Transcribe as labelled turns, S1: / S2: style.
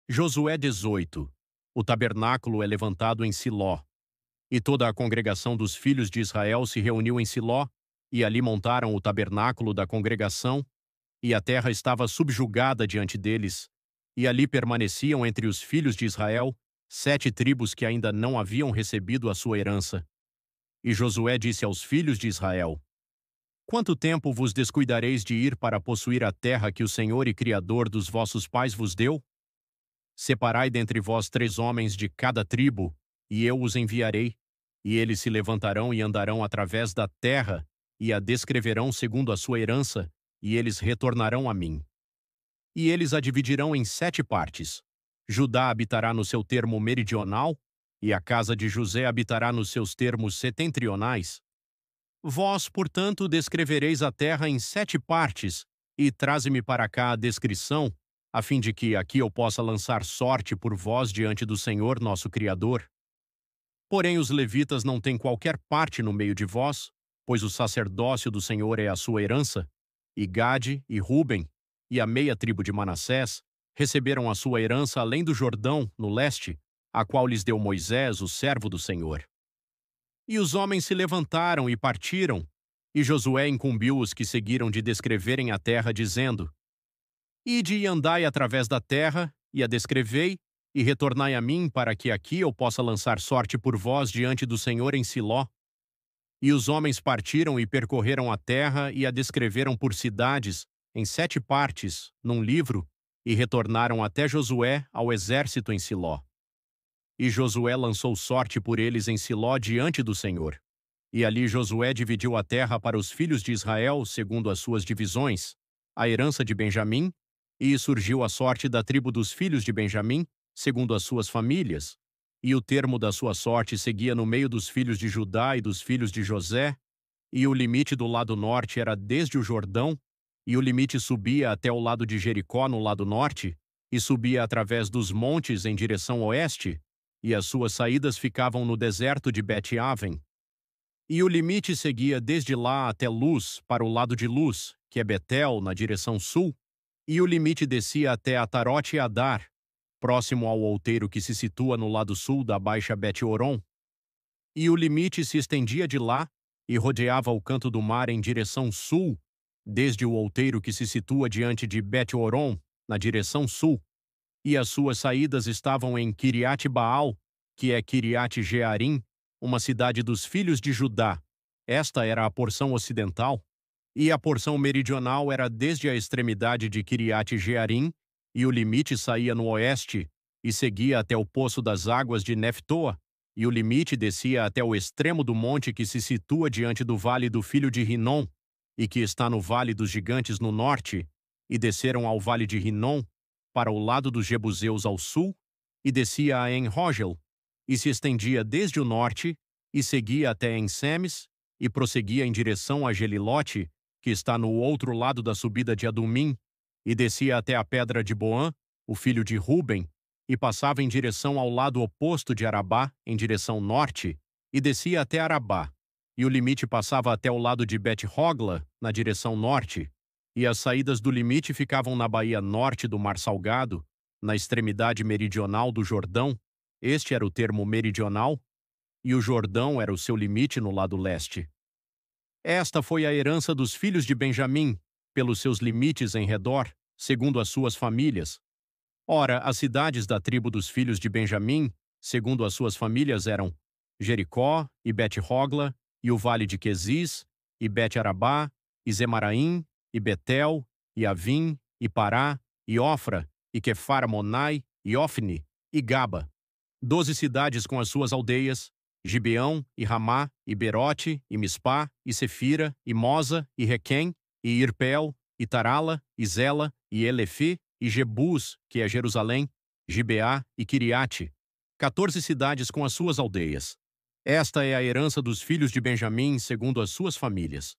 S1: Josué 18. O tabernáculo é levantado em Siló. E toda a congregação dos filhos de Israel se reuniu em Siló, e ali montaram o tabernáculo da congregação, e a terra estava subjugada diante deles. E ali permaneciam entre os filhos de Israel 7 tribos que ainda não haviam recebido a sua herança. E Josué disse aos filhos de Israel: Quanto tempo vos descuidareis de ir para possuir a terra que o Senhor e Criador dos vossos pais vos deu? Separai dentre vós 3 homens de cada tribo, e eu os enviarei, e eles se levantarão e andarão através da terra, e a descreverão segundo a sua herança, e eles retornarão a mim. E eles a dividirão em 7 partes. Judá habitará no seu termo meridional, e a casa de José habitará nos seus termos setentrionais. Vós, portanto, descrevereis a terra em 7 partes, e traze-me para cá a descrição, a fim de que aqui eu possa lançar sorte por vós diante do Senhor nosso Criador. Porém os levitas não têm qualquer parte no meio de vós, pois o sacerdócio do Senhor é a sua herança, e Gade e Ruben, e a meia tribo de Manassés, receberam a sua herança além do Jordão, no leste, a qual lhes deu Moisés, o servo do Senhor. E os homens se levantaram e partiram, e Josué incumbiu os que seguiram de descreverem a terra, dizendo: Ide e andai através da terra, e a descrevei, e retornai a mim, para que aqui eu possa lançar sorte por vós diante do Senhor em Siló. E os homens partiram e percorreram a terra, e a descreveram por cidades, em 7 partes, num livro, e retornaram até Josué ao exército em Siló. E Josué lançou sorte por eles em Siló diante do Senhor. E ali Josué dividiu a terra para os filhos de Israel, segundo as suas divisões, a herança de Benjamim, e surgiu a sorte da tribo dos filhos de Benjamim, segundo as suas famílias, e o termo da sua sorte seguia no meio dos filhos de Judá e dos filhos de José, e o limite do lado norte era desde o Jordão, e o limite subia até o lado de Jericó no lado norte, e subia através dos montes em direção oeste, e as suas saídas ficavam no deserto de Bet-Aven. E o limite seguia desde lá até Luz, para o lado de Luz, que é Betel, na direção sul, e o limite descia até Atarote e Adar, próximo ao outeiro que se situa no lado sul da Baixa Bet-Horon. E o limite se estendia de lá, e rodeava o canto do mar em direção sul, desde o outeiro que se situa diante de Bet-Horon, na direção sul, e as suas saídas estavam em Kiriat-Baal, que é Kiriat-Jearim, uma cidade dos filhos de Judá. Esta era a porção ocidental, e a porção meridional era desde a extremidade de Kiriat-Jearim, e o limite saía no oeste, e seguia até o poço das águas de Neftoa, e o limite descia até o extremo do monte que se situa diante do vale do filho de Rinom, e que está no vale dos gigantes no norte, e desceram ao vale de Rinom, para o lado dos Jebuseus ao sul, e descia a En-Rogel, e se estendia desde o norte, e seguia até En-Semes, e prosseguia em direção a Gelilote, que está no outro lado da subida de Adumim, e descia até a pedra de Boã, o filho de Ruben, e passava em direção ao lado oposto de Arabá, em direção norte, e descia até Arabá, e o limite passava até o lado de Bet-Hogla, na direção norte, e as saídas do limite ficavam na baía norte do Mar Salgado, na extremidade meridional do Jordão, este era o termo meridional, e o Jordão era o seu limite no lado leste. Esta foi a herança dos filhos de Benjamim, pelos seus limites em redor, segundo as suas famílias. Ora, as cidades da tribo dos filhos de Benjamim, segundo as suas famílias, eram Jericó, e Bet-Hogla, e o vale de Quezis, e Bet-Arabá, e Zemaraim, e Betel, e Avim, e Pará, e Ofra, e Quefar-Monai, e Ofni, e Gaba. 12 cidades com as suas aldeias, Gibeão, e Ramá, e Berote, e Mispá, e Sefira, e Mosa, e Requém, e Irpel, e Tarala, e Zela, e Elefe, e Jebus, que é Jerusalém, Gibeá e Kiriate. 14 cidades com as suas aldeias. Esta é a herança dos filhos de Benjamim segundo as suas famílias.